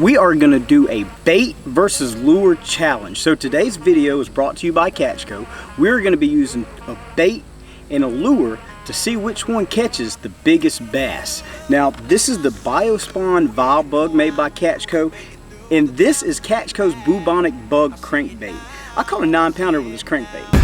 We are going to do a bait versus lure challenge. So today's video is brought to you by CatchCo. We're going to be using a bait and a lure to see which one catches the biggest bass. Now this is the Biospawn Vile Bug made by CatchCo, and this is CatchCo's Bubonic Bug crankbait. I caught a 9-pounder with this crankbait.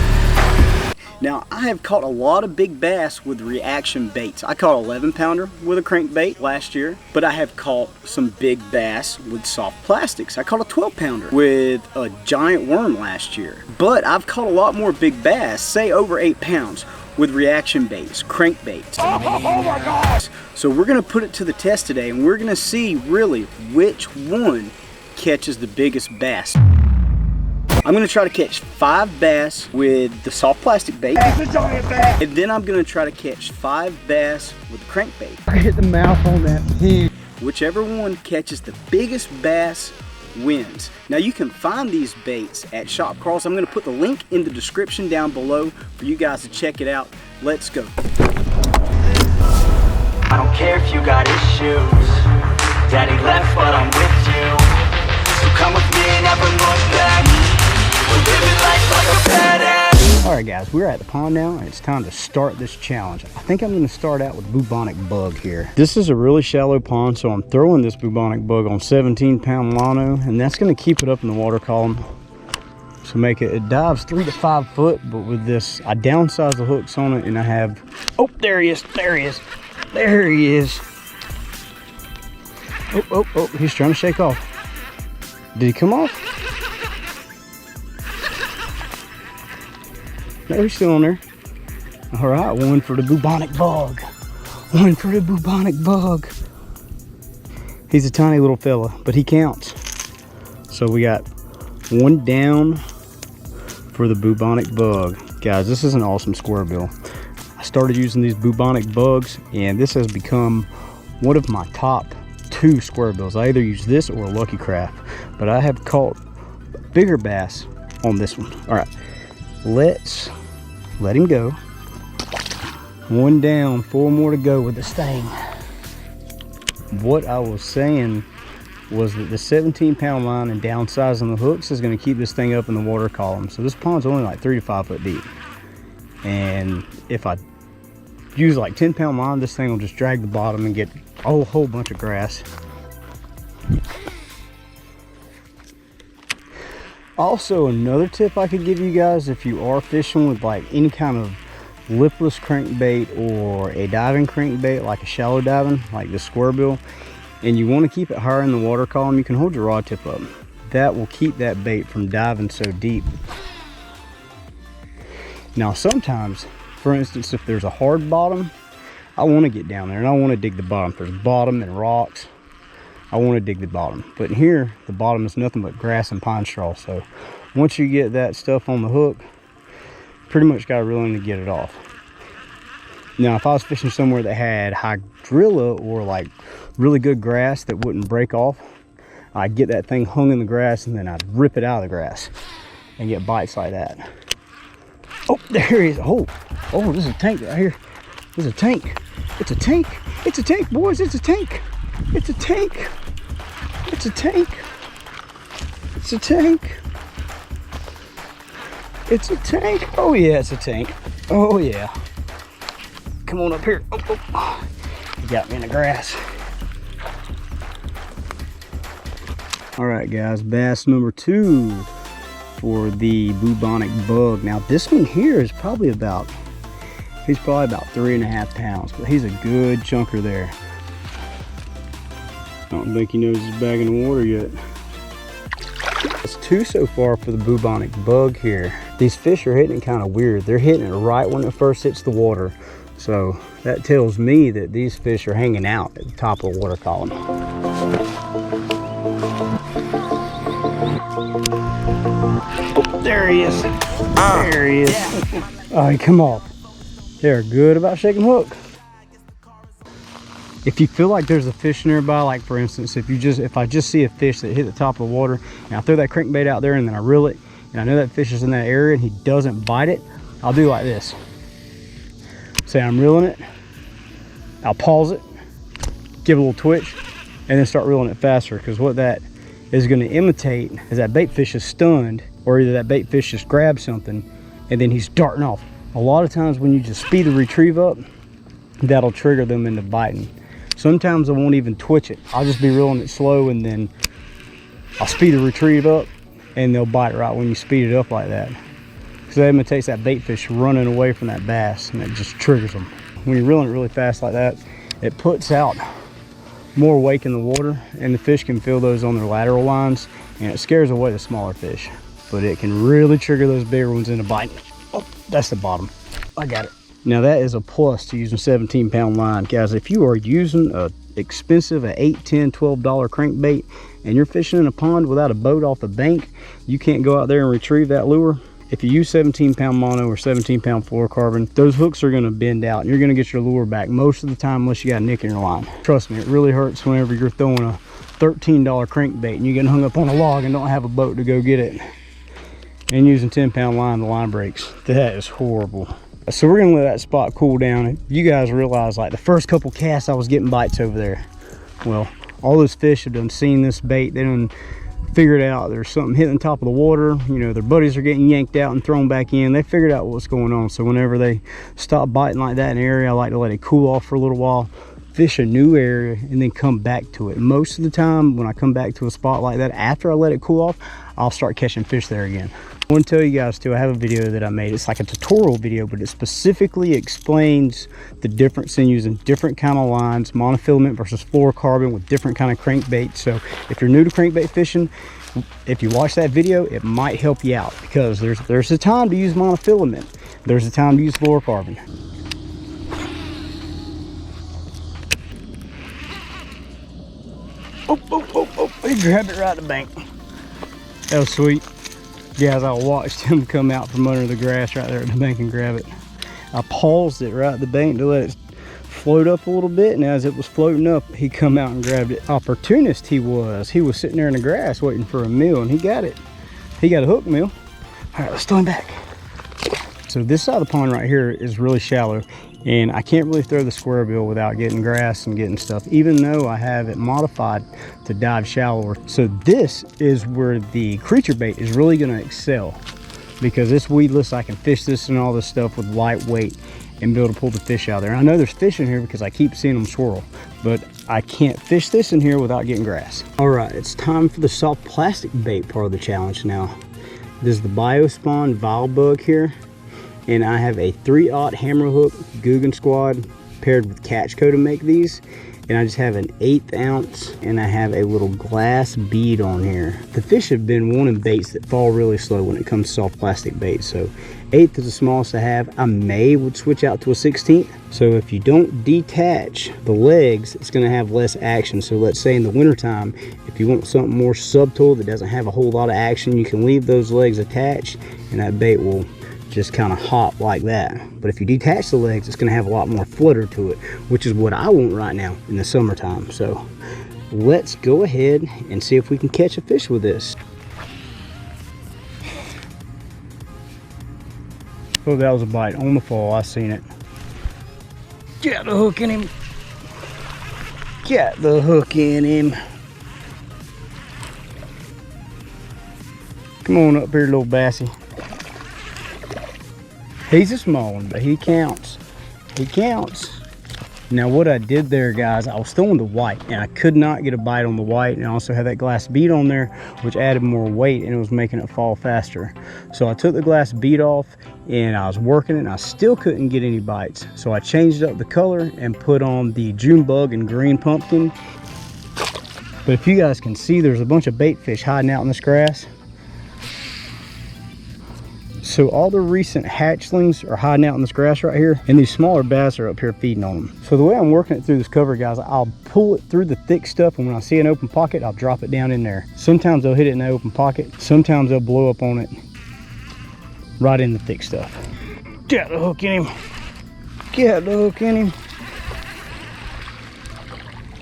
Now, I have caught a lot of big bass with reaction baits. I caught an 11-pounder with a crankbait last year, but I have caught some big bass with soft plastics. I caught a 12-pounder with a giant worm last year. But I've caught a lot more big bass, say over 8 pounds, with reaction baits, crankbaits. Oh my God! So we're gonna put it to the test today, and we're gonna see really which one catches the biggest bass. I'm going to try to catch 5 bass with the soft plastic bait. That's a giant bass. And then I'm going to try to catch 5 bass with the crankbait. I hit the mouth on that pig. Whichever one catches the biggest bass wins. Now you can find these baits at Shop Carl's. I'm going to put the link in the description down below for you guys to check it out. Let's go. I don't care if you got issues. Daddy left, but I'm with you. So come with me and never look back. Alright guys, we're at the pond now and it's time to start this challenge. I think I'm going to start out with Bubonic Bug here. This is a really shallow pond, so I'm throwing this Bubonic Bug on 17-pound mono, and that's going to keep it up in the water column. So make it dives 3 to 5 foot, but with this, I downsize the hooks on it and I have, oh, there he is, there he is, there he is. Oh, he's trying to shake off. Did he come off? No, he's still on there. All right, one for the Bubonic Bug. One for the Bubonic Bug. He's a tiny little fella, but he counts. So we got one down for the Bubonic Bug. Guys, this is an awesome square bill. I started using these Bubonic Bugs, and this has become one of my top 2 square bills. I either use this or a Lucky Craft, but I have caught bigger bass on this one. All right, let's let him go. One down, 4 more to go with the sting. What I was saying was that the 17-pound line and downsizing the hooks is going to keep this thing up in the water column. So this pond's only like 3 to 5 foot deep, and if I use like 10-pound line, this thing will just drag the bottom and get a whole bunch of grass. Also, another tip I could give you guys, if you are fishing with like any kind of lipless crankbait or a diving crankbait, like a shallow diving, like the square bill, and you want to keep it higher in the water column, you can hold your rod tip up. That will keep that bait from diving so deep. Now sometimes, for instance, if there's a hard bottom, I want to get down there and I want to dig the bottom. If there's bottom and rocks, I want to dig the bottom. But in here, the bottom is nothing but grass and pine straw. So once you get that stuff on the hook, pretty much got to reel in to get it off. Now, if I was fishing somewhere that had hydrilla or like really good grass that wouldn't break off, I'd get that thing hung in the grass and then I'd rip it out of the grass and get bites like that. Oh, there he is. Oh, there's a tank right here. There's a tank. It's a tank. It's a tank, boys. It's a tank. It's a tank. It's a tank. It's a tank. It's a tank. Oh yeah, it's a tank. Oh yeah. Come on up here. Oh. You got me in the grass. All right, guys. Bass number 2 for the Bubonic Bug. Now this one here is probably about, he's probably about 3.5 pounds, but he's a good chunker there. I don't think he knows he's back in the water yet. It's 2 so far for the Bubonic Bug here. These fish are hitting it kind of weird. They're hitting it right when it first hits the water. So that tells me that these fish are hanging out at the top of the water column. Oh, there he is. There he is. Oh, he come off. They're good about shaking hook. If you feel like there's a fish nearby, like for instance, if I just see a fish that hit the top of the water and I throw that crankbait out there and then I reel it and I know that fish is in that area and he doesn't bite it, I'll do like this. Say I'm reeling it, I'll pause it, give it a little twitch, and then start reeling it faster, because what that is going to imitate is that bait fish is stunned, or either that bait fish just grabbed something and then he's darting off. A lot of times when you just speed the retrieve up, that'll trigger them into biting. Sometimes I won't even twitch it. I'll just be reeling it slow, and then I'll speed the retrieve up and they'll bite right when you speed it up like that. Because that imitates that bait fish running away from that bass, and it just triggers them. When you're reeling it really fast like that, it puts out more wake in the water, and the fish can feel those on their lateral lines, and it scares away the smaller fish. But it can really trigger those bigger ones into biting. Oh, that's the bottom. I got it. Now that is a plus to using 17-pound line. Guys, if you are using a expensive $8, $10, $12 crankbait and you're fishing in a pond without a boat off the bank, you can't go out there and retrieve that lure. If you use 17-pound mono or 17-pound fluorocarbon, those hooks are going to bend out and you're going to get your lure back most of the time, unless you got a nick in your line. Trust me, it really hurts whenever you're throwing a $13 crankbait and you get hung up on a log and don't have a boat to go get it. And using 10-pound line, the line breaks. That is horrible. So we're gonna let that spot cool down. You guys realize, like, the first couple casts I was getting bites over there. Well, all those fish have done seen this bait. They done figured out there's something hitting the top of the water. You know, their buddies are getting yanked out and thrown back in. They figured out what's going on. So whenever they stop biting like that in an area, I like to let it cool off for a little while, fish a new area, and then come back to it. Most of the time when I come back to a spot like that after I let it cool off, I'll start catching fish there again. I want to tell you guys too, I have a video that I made. It's like a tutorial video, but it specifically explains the difference in using different kind of lines, monofilament versus fluorocarbon, with different kind of crankbait. So if you're new to crankbait fishing, if you watch that video, it might help you out, because there's a time to use monofilament, there's a time to use fluorocarbon. Oh, he grabbed it right at the bank. That was sweet. Guys, I watched him come out from under the grass right there at the bank and grab it. I paused it right at the bank to let it float up a little bit, and as it was floating up, he come out and grabbed it. Opportunist he was. He was sitting there in the grass waiting for a meal, and he got it. He got a hook meal. All right, let's throw him back. So this side of the pond right here is really shallow, and I can't really throw the square bill without getting grass and getting stuff, even though I have it modified to dive shallower. So this is where the creature bait is really going to excel, because it's weedless. I can fish this and all this stuff with light weight and be able to pull the fish out there. And I know there's fish in here because I keep seeing them swirl, but I can't fish this in here without getting grass. All right, it's time for the soft plastic bait part of the challenge now. This is the Biospawn Vile Bug here, and I have a 3/0 hammer hook Guggen Squad paired with CatchCo to make these, and I just have an 1/8 ounce, and I have a little glass bead on here. The fish have been wanting baits that fall really slow when it comes to soft plastic bait, so 1/8 is the smallest I have. I would switch out to a 1/16. So if you don't detach the legs, it's going to have less action. So let's say in the wintertime, if you want something more subtle that doesn't have a whole lot of action, you can leave those legs attached, and that bait will just kind of hop like that. But if you detach the legs, it's going to have a lot more flutter to it, which is what I want right now in the summertime. So let's go ahead and see if we can catch a fish with this. Oh, that was a bite on the fall. I seen it. Get the hook in him. Get the hook in him. Come on up here, little bassy. He's a small one, but he counts. He counts. Now what I did there, guys, I was throwing the white, and I could not get a bite on the white, and I also had that glass bead on there, which added more weight, and it was making it fall faster. So I took the glass bead off, and I was working it, and I still couldn't get any bites. So I changed up the color and put on the June bug and green pumpkin. But if you guys can see, there's a bunch of bait fish hiding out in this grass. So all the recent hatchlings are hiding out in this grass right here, and these smaller bass are up here feeding on them. So the way I'm working it through this cover, guys, I'll pull it through the thick stuff, and when I see an open pocket, I'll drop it down in there. Sometimes they'll hit it in the open pocket. Sometimes they'll blow up on it right in the thick stuff. Get the hook in him. Get the hook in him.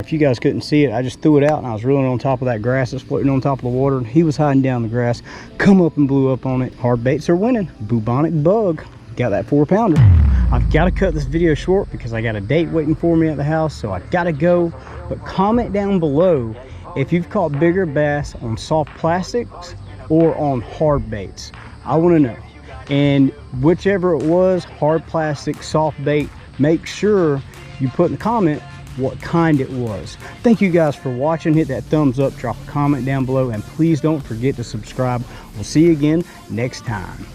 If you guys couldn't see it, I just threw it out and I was reeling on top of that grass that's floating on top of the water. He was hiding down the grass, come up and blew up on it. Hard baits are winning. Bubonic bug. Got that 4-pounder. I've got to cut this video short because I got a date waiting for me at the house, so I got to go. But comment down below if you've caught bigger bass on soft plastics or on hard baits. I want to know. And whichever it was, hard plastic, soft bait, make sure you put in the comment what kind it was. Thank you guys for watching. Hit that thumbs up, drop a comment down below, and please don't forget to subscribe. We'll see you again next time.